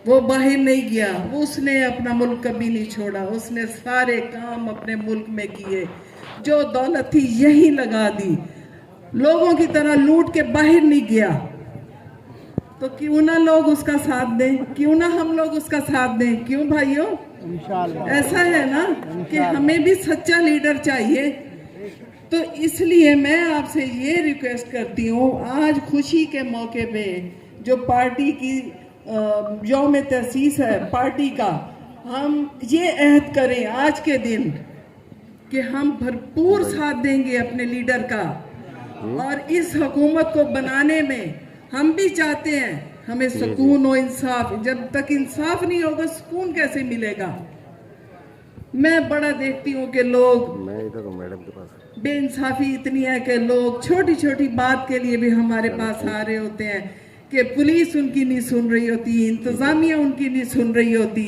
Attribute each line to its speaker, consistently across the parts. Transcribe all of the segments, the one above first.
Speaker 1: वो बाहर नहीं गया, उसने अपना मुल्क कभी नहीं छोड़ा, उसने सारे काम अपने मुल्क में किए, जो दौलत थी यही लगा दी, लोगों की तरह लूट के बाहर नहीं गया। तो क्यों ना लोग उसका साथ दें, क्यों ना हम लोग उसका साथ दें, क्यों भाइयों? ऐसा है ना कि हमें भी सच्चा लीडर चाहिए। तो इसलिए मैं आपसे ये रिक्वेस्ट करती हूँ, आज खुशी के मौके पे जो पार्टी की यौम तसीस है पार्टी का, हम ये अहद करें आज के दिन कि हम भरपूर साथ देंगे अपने लीडर का, और इस हुकूमत को बनाने में हम भी चाहते हैं हमें सुकून और इंसाफ। जब तक इंसाफ नहीं होगा सुकून कैसे मिलेगा? मैं बड़ा देखती हूँ कि लोग, मैडम के पास बेइंसाफी इतनी है कि लोग छोटी छोटी बात के लिए भी हमारे पास आ रहे होते हैं कि पुलिस उनकी नहीं सुन रही होती, इंतजामिया उनकी नहीं सुन रही होती,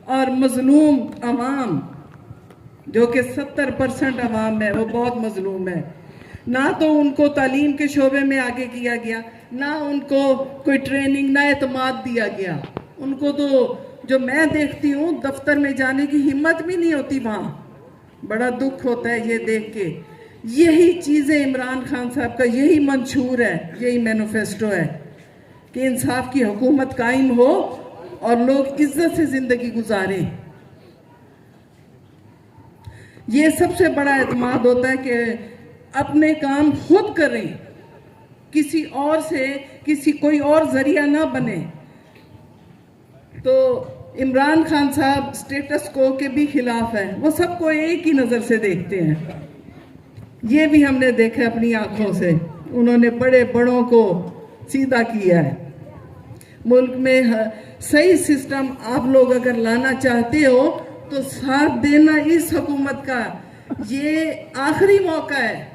Speaker 1: और मजलूम अवाम जो कि 70% अवाम है वो बहुत मजलूम है। ना तो उनको तालीम के शोबे में आगे किया गया, ना उनको कोई ट्रेनिंग, ना एतमाद दिया गया। उनको तो जो मैं देखती हूँ दफ्तर में जाने की हिम्मत भी नहीं होती वहाँ। बड़ा दुख होता है ये देख के। यही चीज़ें इमरान खान साहब का यही मंशूर है, यही मैनिफेस्टो है कि इंसाफ की हुकूमत कायम हो और लोग इज्जत से ज़िंदगी गुजारें। ये सबसे बड़ा एतमाद होता है कि अपने काम खुद करें, किसी और से कोई और जरिया ना बने। तो इमरान खान साहब स्टेटस को के भी खिलाफ है, वो सबको एक ही नज़र से देखते हैं। ये भी हमने देखा अपनी आंखों से, उन्होंने बड़े बड़ों को सीधा किया है। मुल्क में सही सिस्टम आप लोग अगर लाना चाहते हो तो साथ देना इस हुकूमत का, ये आखिरी मौका है।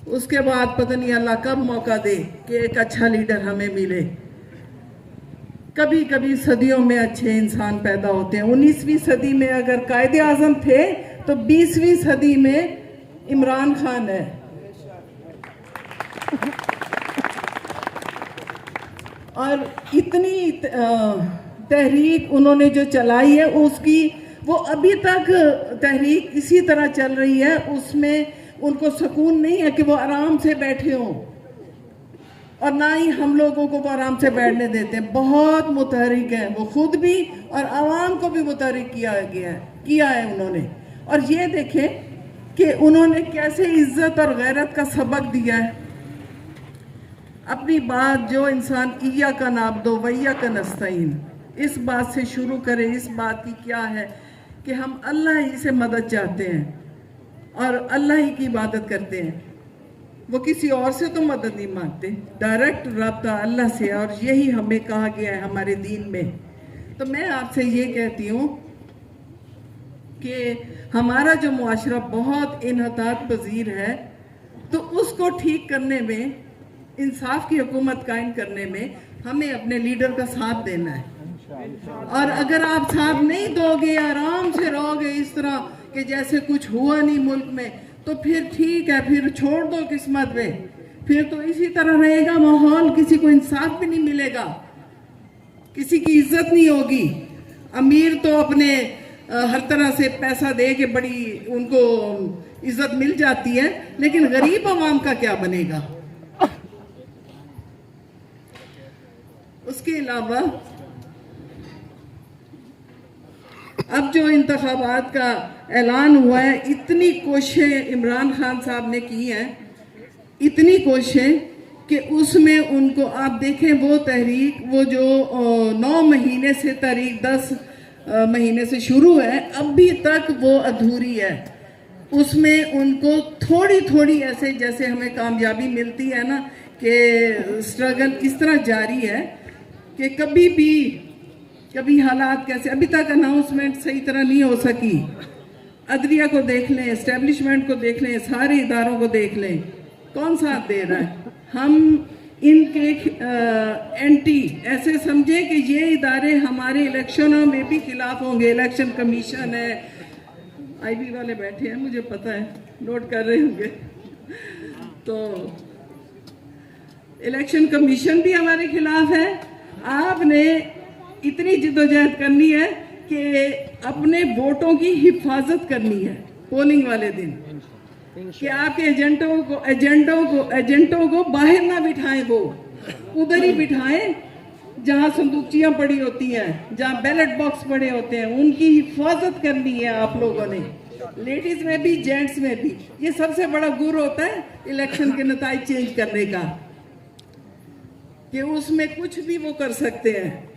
Speaker 1: उसके बाद पता नहीं अल्लाह कब मौका दे कि एक अच्छा लीडर हमें मिले। कभी कभी सदियों में अच्छे इंसान पैदा होते हैं। 19वीं सदी में अगर कायदे आजम थे तो 20वीं सदी में इमरान खान है। और इतनी तहरीक उन्होंने जो चलाई है उसकी, वो अभी तक तहरीक इसी तरह चल रही है। उसमें उनको सुकून नहीं है कि वो आराम से बैठे हों, और ना ही हम लोगों को वो आराम से बैठने देते हैं। बहुत मुतहरिक है वो खुद भी, और आवाम को भी मुतहरिक किया है उन्होंने। और ये देखें कि उन्होंने कैसे इज्जत और गैरत का सबक दिया है। अपनी बात जो इंसान इया का नाबदो वैया का नस्तईन, इस बात से शुरू करें। इस बात की क्या है कि हम अल्लाह ही से मदद चाहते हैं और अल्लाह ही की इबादत करते हैं। वो किसी और से तो मदद नहीं मांगते, डायरेक्ट रब्ता अल्लाह से, और यही हमें कहा गया है हमारे दीन में। तो मैं आपसे ये कहती हूँ कि हमारा जो मुआशरा बहुत इन्हतात पजीर है, तो उसको ठीक करने में, इंसाफ की हुकूमत कायम करने में हमें अपने लीडर का साथ देना है। और अगर आप साथ नहीं दोगे, आराम से रहोगे इस तरह कि जैसे कुछ हुआ नहीं मुल्क में, तो फिर ठीक है, फिर छोड़ दो किस्मत पे। फिर तो इसी तरह रहेगा माहौल, किसी को इंसाफ भी नहीं मिलेगा, किसी की इज्जत नहीं होगी। अमीर तो अपने हर तरह से पैसा दे के बड़ी उनको इज्जत मिल जाती है, लेकिन गरीब आवाम का क्या बनेगा? उसके अलावा अब जो इंतखाबात का ऐलान हुआ है, इतनी कोशिशें इमरान खान साहब ने की हैं, इतनी कोशिशें कि उसमें उनको आप देखें वो तहरीक, वो जो 9 महीने से तहरीक 10 महीने से शुरू है, अभी तक वो अधूरी है। उसमें उनको थोड़ी थोड़ी ऐसे जैसे हमें कामयाबी मिलती है ना, कि स्ट्रगल इस तरह जारी है कि कभी हालात कैसे, अभी तक अनाउंसमेंट सही तरह नहीं हो सकी। अदलिया को देख लें, एस्टेब्लिशमेंट को देख लें, सारे इदारों को देख लें, कौन साथ दे रहा है? हम इनके एंटी ऐसे समझें कि ये इदारे हमारे इलेक्शनों में भी खिलाफ होंगे। इलेक्शन कमीशन है, आईबी वाले बैठे हैं, मुझे पता है, नोट कर रहे होंगे। तो इलेक्शन कमीशन भी हमारे खिलाफ है। आपने इतनी जिद्दोजहद करनी है कि अपने वोटों की हिफाजत करनी है पोलिंग वाले दिन, कि आपके एजेंटों को बाहर ना बिठाएं, वो उधर ही बिठाएं जहां संदूकचियां पड़ी होती हैं, जहां बैलेट बॉक्स पड़े होते हैं, उनकी हिफाजत करनी है आप लोगों ने, लेडीज में भी जेंट्स में भी। ये सबसे बड़ा गुर होता है इलेक्शन के नतीजे चेंज करने का, कि उसमें कुछ भी वो कर सकते हैं।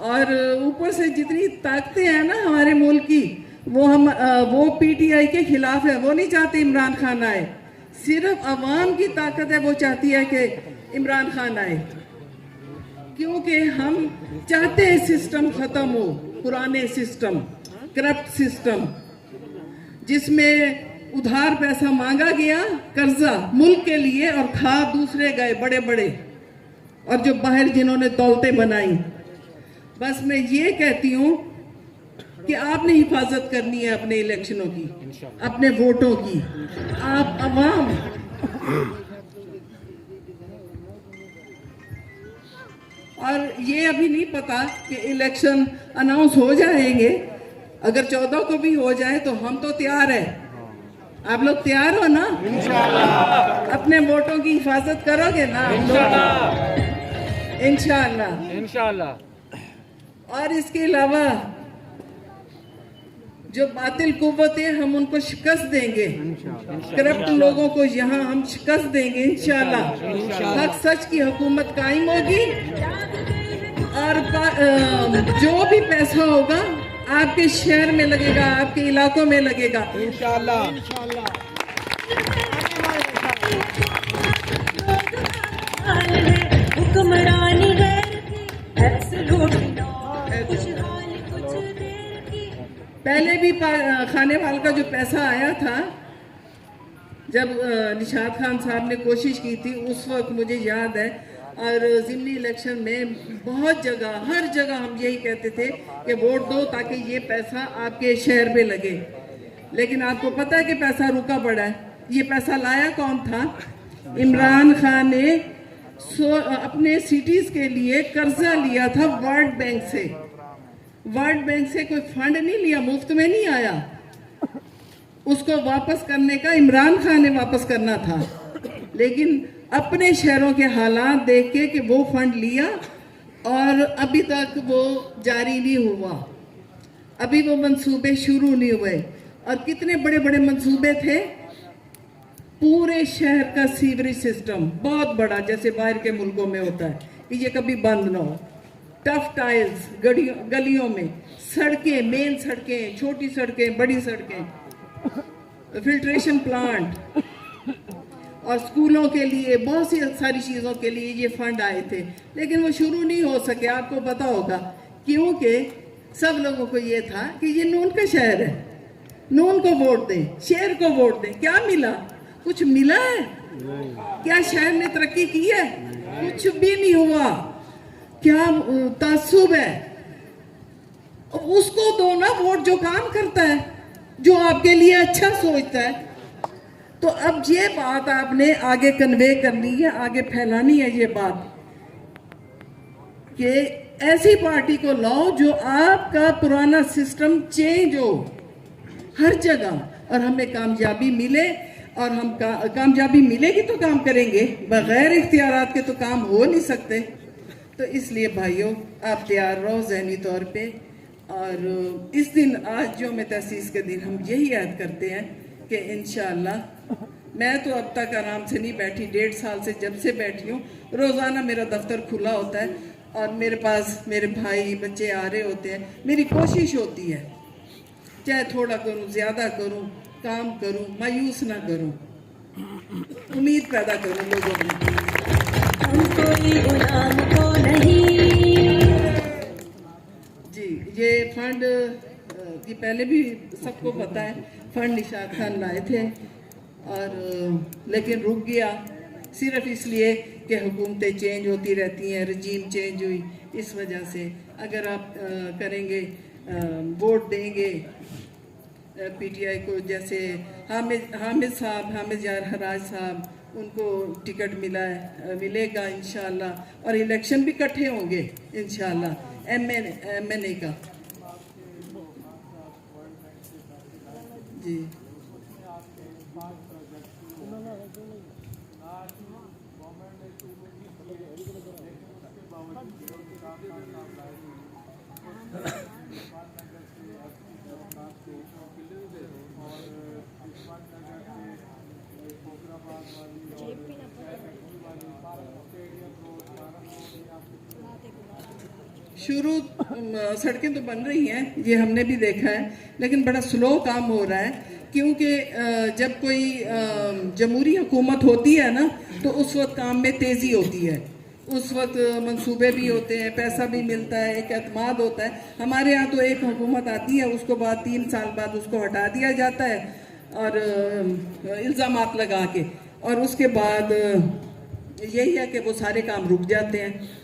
Speaker 1: और ऊपर से जितनी ताकतें हैं ना हमारे मुल्क की, वो पीटीआई के खिलाफ है। वो नहीं चाहते इमरान खान आए, सिर्फ अवाम की ताकत है, वो चाहती है कि इमरान खान आए, क्योंकि हम चाहते हैं सिस्टम खत्म हो, पुराने सिस्टम, करप्ट सिस्टम, जिसमें उधार पैसा मांगा गया, कर्जा मुल्क के लिए, और खा दूसरे गए बड़े बड़े, और जो बाहर जिन्होंने दौलतें बनाई। बस मैं ये कहती हूँ कि आपने हिफाजत करनी है अपने इलेक्शनों की, अपने वोटों की। आप अवाम और ये अभी नहीं पता कि इलेक्शन अनाउंस हो जाएंगे, अगर 14 को भी हो जाए तो हम तो तैयार है। आप लोग तैयार हो ना? इंशाअल्लाह। अपने वोटों की हिफाजत करोगे ना? इंशाअल्लाह, इंशाअल्लाह। और इसके अलावा जो बातिल कुव्वतें, हम उनको शिकस्त देंगे, करप्ट लोगों को यहाँ हम शिकस्त देंगे इंशाअल्लाह। हक सच की हुकूमत कायम होगी, और जो भी पैसा होगा आपके शहर में लगेगा, आपके इलाकों में लगेगा इंशाअल्लाह। पहले भी खाने वाले का जो पैसा आया था, जब निशात खान साहब ने कोशिश की थी, उस वक्त मुझे याद है, और ज़िमनी इलेक्शन में बहुत जगह, हर जगह हम यही कहते थे कि वोट दो ताकि ये पैसा आपके शहर में लगे। लेकिन आपको पता है कि पैसा रुका पड़ा है। ये पैसा लाया कौन था? इमरान खान ने अपने सिटीज़ के लिए कर्जा लिया था वर्ल्ड बैंक से। वर्ल्ड बैंक से कोई फंड नहीं लिया, मुफ्त में नहीं आया। उसको वापस करने का इमरान खान ने वापस करना था, लेकिन अपने शहरों के हालात देख के कि वो फंड लिया, और अभी तक वो जारी नहीं हुआ, अभी वो मंसूबे शुरू नहीं हुए। और कितने बड़े बड़े मंसूबे थे, पूरे शहर का सीवरेज सिस्टम बहुत बड़ा, जैसे बाहर के मुल्कों में होता है, कि ये कभी बंद ना हो। टफ टाइल्स गलियों में, सड़कें, मेन सड़कें, छोटी सड़कें, बड़ी सड़कें, फिल्ट्रेशन प्लांट, और स्कूलों के लिए, बहुत सी सारी चीज़ों के लिए ये फंड आए थे, लेकिन वो शुरू नहीं हो सके। आपको पता होगा, क्योंकि सब लोगों को ये था कि ये नून का शहर है, नून को वोट दें, शहर को वोट दें। क्या मिला? कुछ मिला है क्या? शहर ने तरक्की की है? कुछ भी नहीं हुआ। क्या तासुब है? उसको दो ना वोट जो काम करता है, जो आपके लिए अच्छा सोचता है। तो अब ये बात आपने आगे कन्वे करनी है, आगे फैलानी है ये बात, कि ऐसी पार्टी को लाओ जो आपका पुराना सिस्टम चेंज हो हर जगह, और हमें कामयाबी मिले। और हम कामयाबी मिलेगी तो काम करेंगे, बगैर इख्तियारात के तो काम हो नहीं सकते। तो इसलिए भाइयों, आप तैयार रहो ज़हनी तौर पे। और इस दिन, आज जो में तहसीस के दिन, हम यही याद करते हैं कि इंशाअल्लाह, मैं तो अब तक आराम से नहीं बैठी, 1.5 साल से जब से बैठी हूँ, रोज़ाना मेरा दफ्तर खुला होता है, और मेरे पास मेरे भाई बच्चे आ रहे होते हैं। मेरी कोशिश होती है, चाहे थोड़ा करूँ, ज़्यादा करूँ, काम करूँ, मायूस ना करूँ, उम्मीद पैदा करूँ लोगों में। जी, ये फंड ये पहले भी सबको पता है, फंड निशात खान लाए थे, और लेकिन रुक गया, सिर्फ इसलिए कि हुकूमतें चेंज होती रहती हैं, रजीम चेंज हुई, इस वजह से। अगर आप करेंगे, वोट देंगे पीटीआई को, जैसे हामिद साहब, हामिद यार हराज साहब, उनको टिकट मिलेगा इंशाल्लाह, और इलेक्शन भी इकट्ठे होंगे इंशाल्लाह एमएनए का। जी शुरू सड़कें तो बन रही हैं, ये हमने भी देखा है, लेकिन बड़ा स्लो काम हो रहा है, क्योंकि जब कोई जमहूरी हुकूमत होती है ना, तो उस वक्त काम में तेज़ी होती है, उस वक्त मंसूबे भी होते हैं, पैसा भी मिलता है, एक एतमाद होता है। हमारे यहाँ तो एक हुकूमत आती है, उसको बाद 3 साल बाद उसको हटा दिया जाता है और इल्ज़ामात लगा के, और उसके बाद यही है कि वो सारे काम रुक जाते हैं।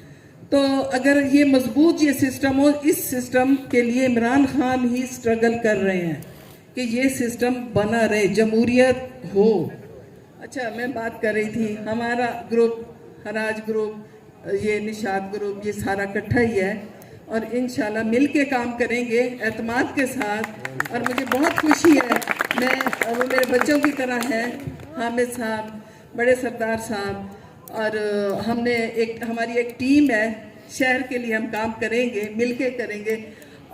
Speaker 1: तो अगर ये मजबूत ये सिस्टम हो, इस सिस्टम के लिए इमरान खान ही स्ट्रगल कर रहे हैं कि ये सिस्टम बना रहे, जमहूरियत हो। अच्छा, मैं बात कर रही थी, हमारा ग्रुप, हराज ग्रुप, ये निशात ग्रुप, ये सारा इकट्ठा ही है, और इंशाल्लाह मिल के काम करेंगे एतमाद के साथ। और मुझे बहुत खुशी है, वो मेरे बच्चों की तरह है, हामिद साहब, बड़े सरदार साहब, और हमारी एक टीम है, शहर के लिए हम काम करेंगे, मिलके करेंगे,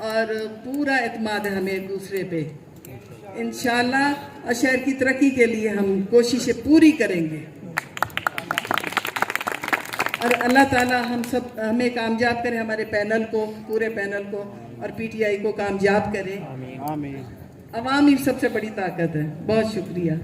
Speaker 1: और पूरा एतमाद है हमें एक दूसरे पे इंशाल्लाह, और शहर की तरक्की के लिए हम कोशिशें पूरी करेंगे, और अल्लाह ताला हमें कामयाब करे, हमारे पैनल को, पूरे पैनल को, और पीटीआई को कामयाब करे। आमीन। अवाम ही सबसे बड़ी ताकत है। बहुत शुक्रिया।